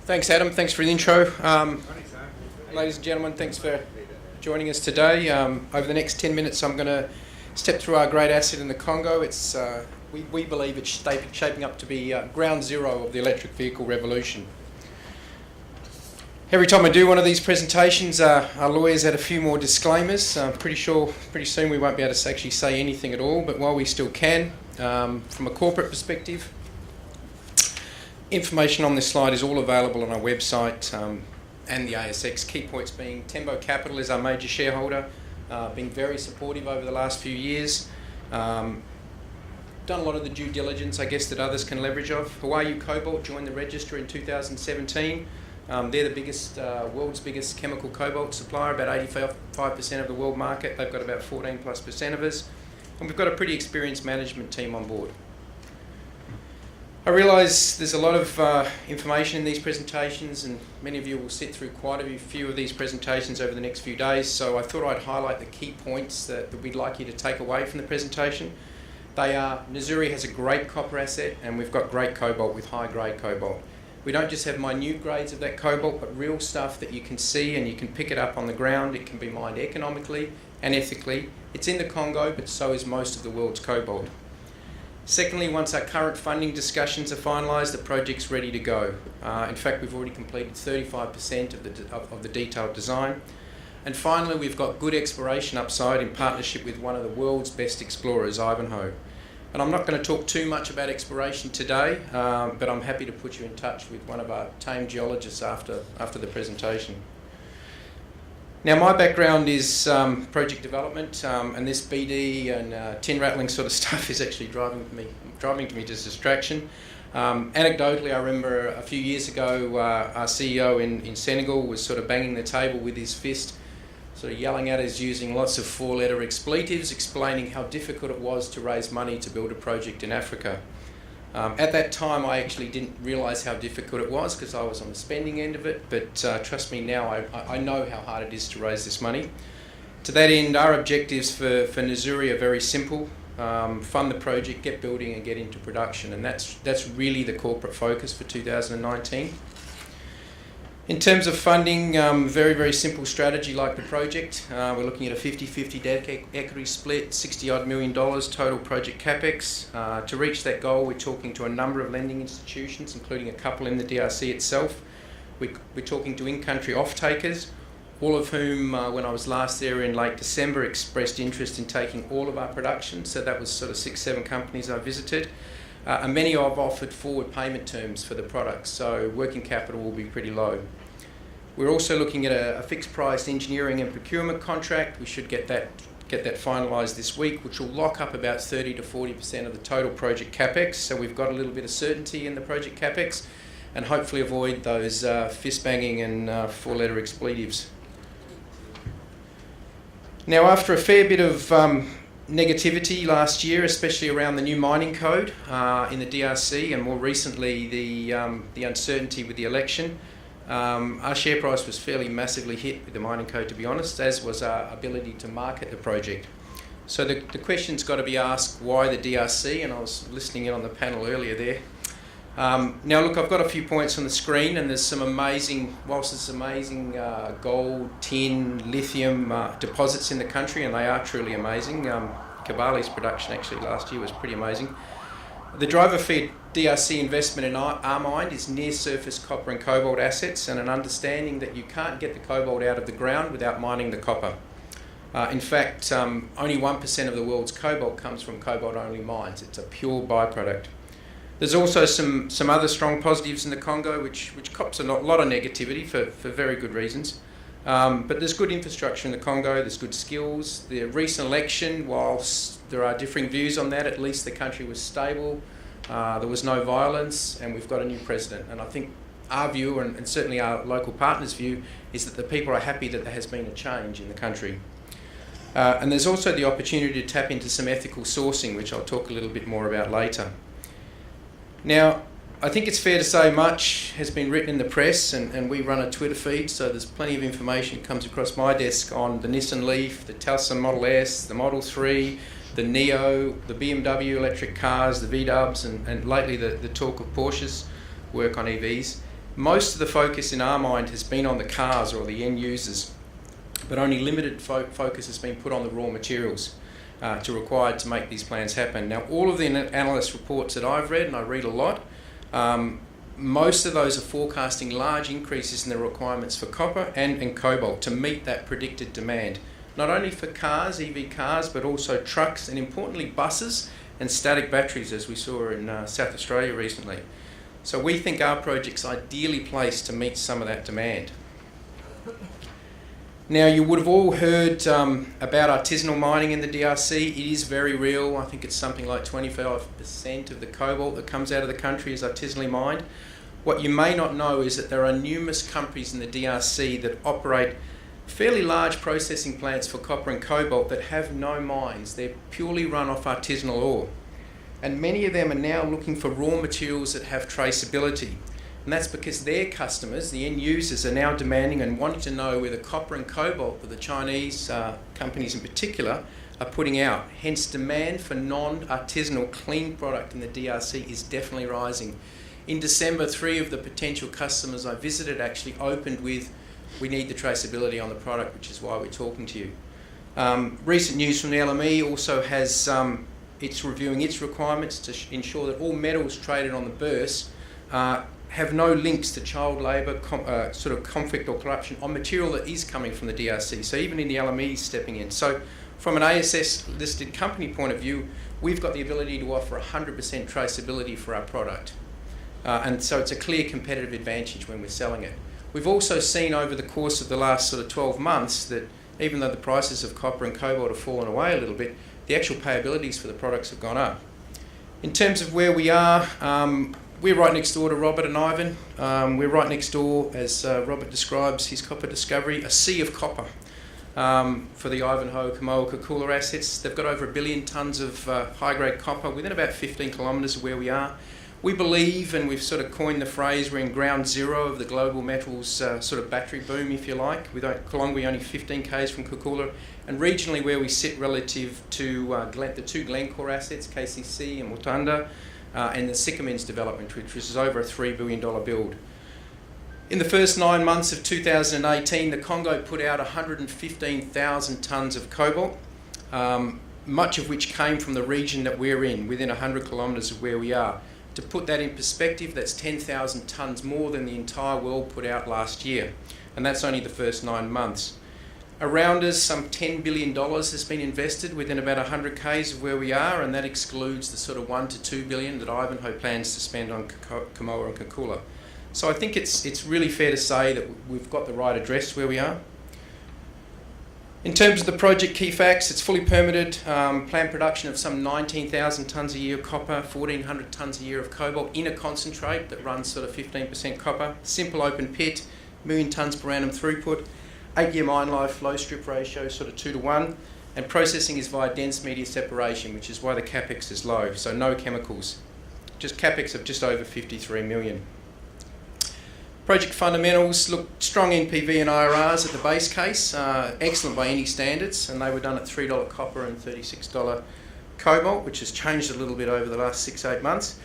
Thanks, Adam. Thanks for the intro. Ladies and gentlemen, thanks for joining us today. Over the next 10 minutes, I'm going to step through our great asset in the Congo. We believe it's shaping up to be ground zero of the electric vehicle revolution. Every time I do one of these presentations, our lawyers add a few more disclaimers. I'm pretty sure pretty soon we won't be able to actually say anything at all, but while we still can, from a corporate perspective, information on this slide is all available on our website and the Asx Key Points, being Tembo Capital is our major shareholder, been very supportive over the last few years. Done a lot of the due diligence, I guess, that others can leverage off. Hawaii Cobalt joined the register in 2017. They're the biggest, world's biggest chemical cobalt supplier, about 85% of the world market. They've got about 14+% of us. And we've got a pretty experienced management team on board. I realise there's a lot of information in these presentations, and many of you will sit through quite a few of these presentations over the next few days, so I thought I'd highlight the key points that we'd like you to take away from the presentation. They are, Nzuri has a great copper asset, and we've got great cobalt with high-grade cobalt. We don't just have minute grades of that cobalt, but real stuff that you can see and you can pick it up on the ground. It can be mined economically and ethically. It's in the Congo, but so is most of the world's cobalt. Secondly, once our current funding discussions are finalised, the project's ready to go. In fact, we've already completed 35% of the detailed design. And finally, we've got good exploration upside in partnership with one of the world's best explorers, Ivanhoe. And I'm not going to talk too much about exploration today, but I'm happy to put you in touch with one of our team geologists after the presentation. Now, my background is project development, and this BD and tin rattling sort of stuff is actually driving to me just distraction. Anecdotally, I remember a few years ago, our CEO in Senegal was sort of banging the table with his fist, sort of yelling at us using lots of four-letter expletives, explaining how difficult it was to raise money to build a project in Africa. At that time, I actually didn't realise how difficult it was because I was on the spending end of it, but trust me now, I know how hard it is to raise this money. To that end, our objectives for Nzuri are very simple. Fund the project, get building and get into production, and that's really the corporate focus for 2019. In terms of funding, very, very simple strategy like the project. We're looking at a 50-50 debt equity split, $60-odd million total project capex. To reach that goal, we're talking to a number of lending institutions, including a couple in the DRC itself. We're talking to in-country off-takers, all of whom, when I was last there in late December, expressed interest in taking all of our production. So that was sort of 6-7 companies I visited. And many have offered forward payment terms for the products, so working capital will be pretty low. We're also looking at a fixed price engineering and procurement contract. We should get that finalised this week, which will lock up about 30 to 40% of the total project capex. So we've got a little bit of certainty in the project capex, and hopefully avoid those fist banging and four-letter expletives. Now, after a fair bit of negativity last year, especially around the new mining code in the DRC, and more recently the uncertainty with the election, our share price was fairly massively hit with the mining code, to be honest, as was our ability to market the project. So the question's got to be asked, why the DRC? And I was listening in on the panel earlier there. Now look, I've got a few points on the screen, and there's some amazing, whilst there's amazing gold, tin, lithium deposits in the country, and they are truly amazing. Kibali's production actually last year was pretty amazing. The driver for DRC investment in our mind is near-surface copper and cobalt assets, and an understanding that you can't get the cobalt out of the ground without mining the copper. In fact, only 1% of the world's cobalt comes from cobalt-only mines. It's a pure byproduct. There's also some other strong positives in the Congo, which cops a lot of negativity for very good reasons. But there's good infrastructure in the Congo, there's good skills. The recent election, whilst there are differing views on that, at least the country was stable, there was no violence, and we've got a new president. And I think our view, and certainly our local partners' view, is that the people are happy that there has been a change in the country. And there's also the opportunity to tap into some ethical sourcing, which I'll talk a little bit more about later. Now, I think it's fair to say much has been written in the press, and we run a Twitter feed, so there's plenty of information that comes across my desk on the Nissan Leaf, the Tesla Model S, the Model 3, the Neo, the BMW electric cars, the V-dubs, and lately the talk of Porsche's work on EVs. Most of the focus in our mind has been on the cars or the end users, but only limited focus has been put on the raw materials required to make these plans happen. Now, all of the analyst reports that I've read, and I read a lot, most of those are forecasting large increases in the requirements for copper and cobalt to meet that predicted demand, not only for cars, EV cars, but also trucks and importantly buses and static batteries, as we saw in South Australia recently. So we think our project's ideally placed to meet some of that demand. Now, you would have all heard about artisanal mining in the DRC. It is very real. I think it's something like 25% of the cobalt that comes out of the country is artisanally mined. What you may not know is that there are numerous companies in the DRC that operate fairly large processing plants for copper and cobalt that have no mines. They're purely run off artisanal ore. And many of them are now looking for raw materials that have traceability. And that's because their customers, the end users, are now demanding and wanting to know where the copper and cobalt that the Chinese companies in particular are putting out. Hence, demand for non-artisanal clean product in the DRC is definitely rising. In December, 3 of the potential customers I visited actually opened with, "We need the traceability on the product," which is why we're talking to you. Recent news from the LME also has, it's reviewing its requirements to ensure that all metals traded on the Bourse have no links to child labour, sort of conflict or corruption on material that is coming from the DRC. So even in the LME stepping in. So from an ASX listed company point of view, we've got the ability to offer 100% traceability for our product. And so it's a clear competitive advantage when we're selling it. We've also seen over the course of the last sort of 12 months that even though the prices of copper and cobalt have fallen away a little bit, the actual payabilities for the products have gone up. In terms of where we are, we're right next door to Robert and Ivan. We're right next door, as Robert describes his copper discovery, a sea of copper for the Ivanhoe, Kamoa, Kakula assets. They've got over 1 billion tonnes of high-grade copper within about 15 kilometres of where we are. We believe, and we've sort of coined the phrase, we're in ground zero of the global metals sort of battery boom, if you like. Kalongwe only 15 k's from Kakula, and regionally where we sit relative to the 2 Glencore assets, KCC and Mutanda, and the Sycamines development, which is over a $3 billion build. In the first 9 months of 2018, the Congo put out 115,000 tonnes of cobalt, much of which came from the region that we're in, within 100 kilometres of where we are. To put that in perspective, that's 10,000 tonnes more than the entire world put out last year, and that's only the first 9 months. Around us, some $10 billion has been invested within about 100 k's of where we are, and that excludes the sort of $1 to $2 billion that Ivanhoe plans to spend on Kamoa and Kakula. So I think it's really fair to say that we've got the right address where we are. In terms of the project key facts, it's fully permitted, planned production of some 19,000 tonnes a year of copper, 1,400 tonnes a year of cobalt in a concentrate that runs sort of 15% copper, simple open pit, 1 million tonnes per annum throughput, 8-year mine life, flow strip ratio sort of 2 to 1, and processing is via dense media separation, which is why the capex is low, so no chemicals. Just capex of just over 53 million. Project fundamentals look strong NPV and IRRs at the base case, excellent by any standards, and they were done at $3 copper and $36 cobalt, which has changed a little bit over the last 6-8 months.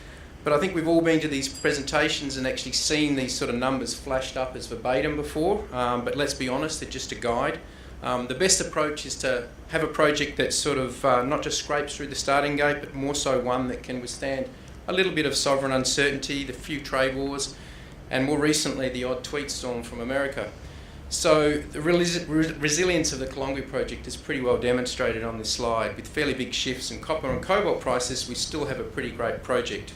But I think we've all been to these presentations and actually seen these sort of numbers flashed up as verbatim before, but let's be honest, they're just a guide. The best approach is to have a project that sort of not just scrapes through the starting gate, but more so one that can withstand a little bit of sovereign uncertainty, the few trade wars, and more recently the odd tweet storm from America. So the resilience of the Kalongwe project is pretty well demonstrated on this slide. With fairly big shifts in copper and cobalt prices, we still have a pretty great project.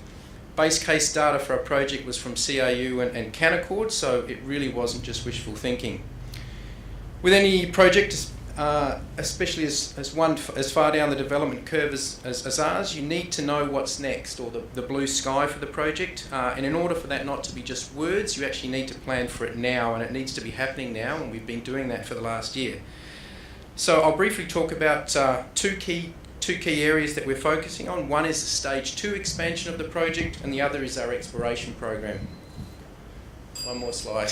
Base case data for our project was from CRU and Canaccord, so it really wasn't just wishful thinking. With any project, especially as far down the development curve as ours, you need to know what's next, or the blue sky for the project. And in order for that not to be just words, you actually need to plan for it now, and it needs to be happening now, and we've been doing that for the last year. So I'll briefly talk about two key areas that we're focusing on. One is the stage 2 expansion of the project, and the other is our exploration program. One more slide.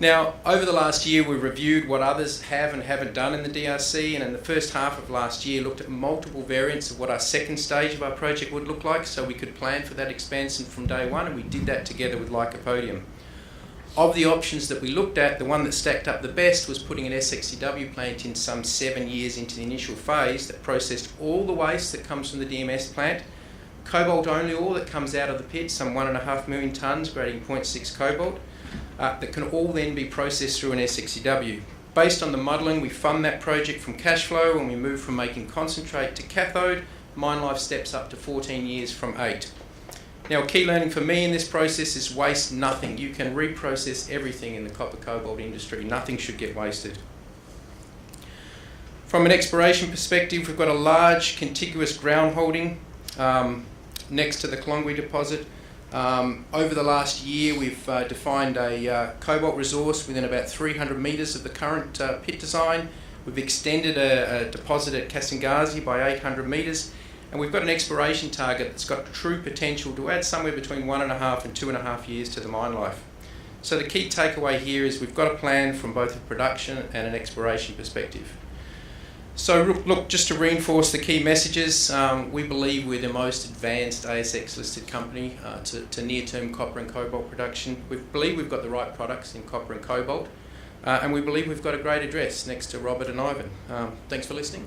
Now, over the last year, we've reviewed what others have and haven't done in the DRC, and in the first half of last year looked at multiple variants of what our second stage of our project would look like, so we could plan for that expansion from day one, and we did that together with Lycopodium. Of the options that we looked at, the one that stacked up the best was putting an SXEW plant in some 7 years into the initial phase that processed all the waste that comes from the DMS plant, cobalt only ore that comes out of the pit, some 1.5 million tonnes grading 0.6 cobalt, that can all then be processed through an SXEW. Based on the modelling, we fund that project from cash flow, and we move from making concentrate to cathode. Mine life steps up to 14 years from 8. Now, a key learning for me in this process is waste nothing. You can reprocess everything in the copper cobalt industry. Nothing should get wasted. From an exploration perspective, we've got a large contiguous ground holding next to the Klongwe deposit. Over the last year, we've defined a cobalt resource within about 300 metres of the current pit design. We've extended a deposit at Kasangazi by 800 metres, and we've got an exploration target that's got true potential to add somewhere between 1.5 and 2.5 years to the mine life. So the key takeaway here is we've got a plan from both a production and an exploration perspective. So look, just to reinforce the key messages, we believe we're the most advanced ASX listed company to near-term copper and cobalt production. We believe we've got the right products in copper and cobalt, and we believe we've got a great address next to Robert and Ivan. Thanks for listening.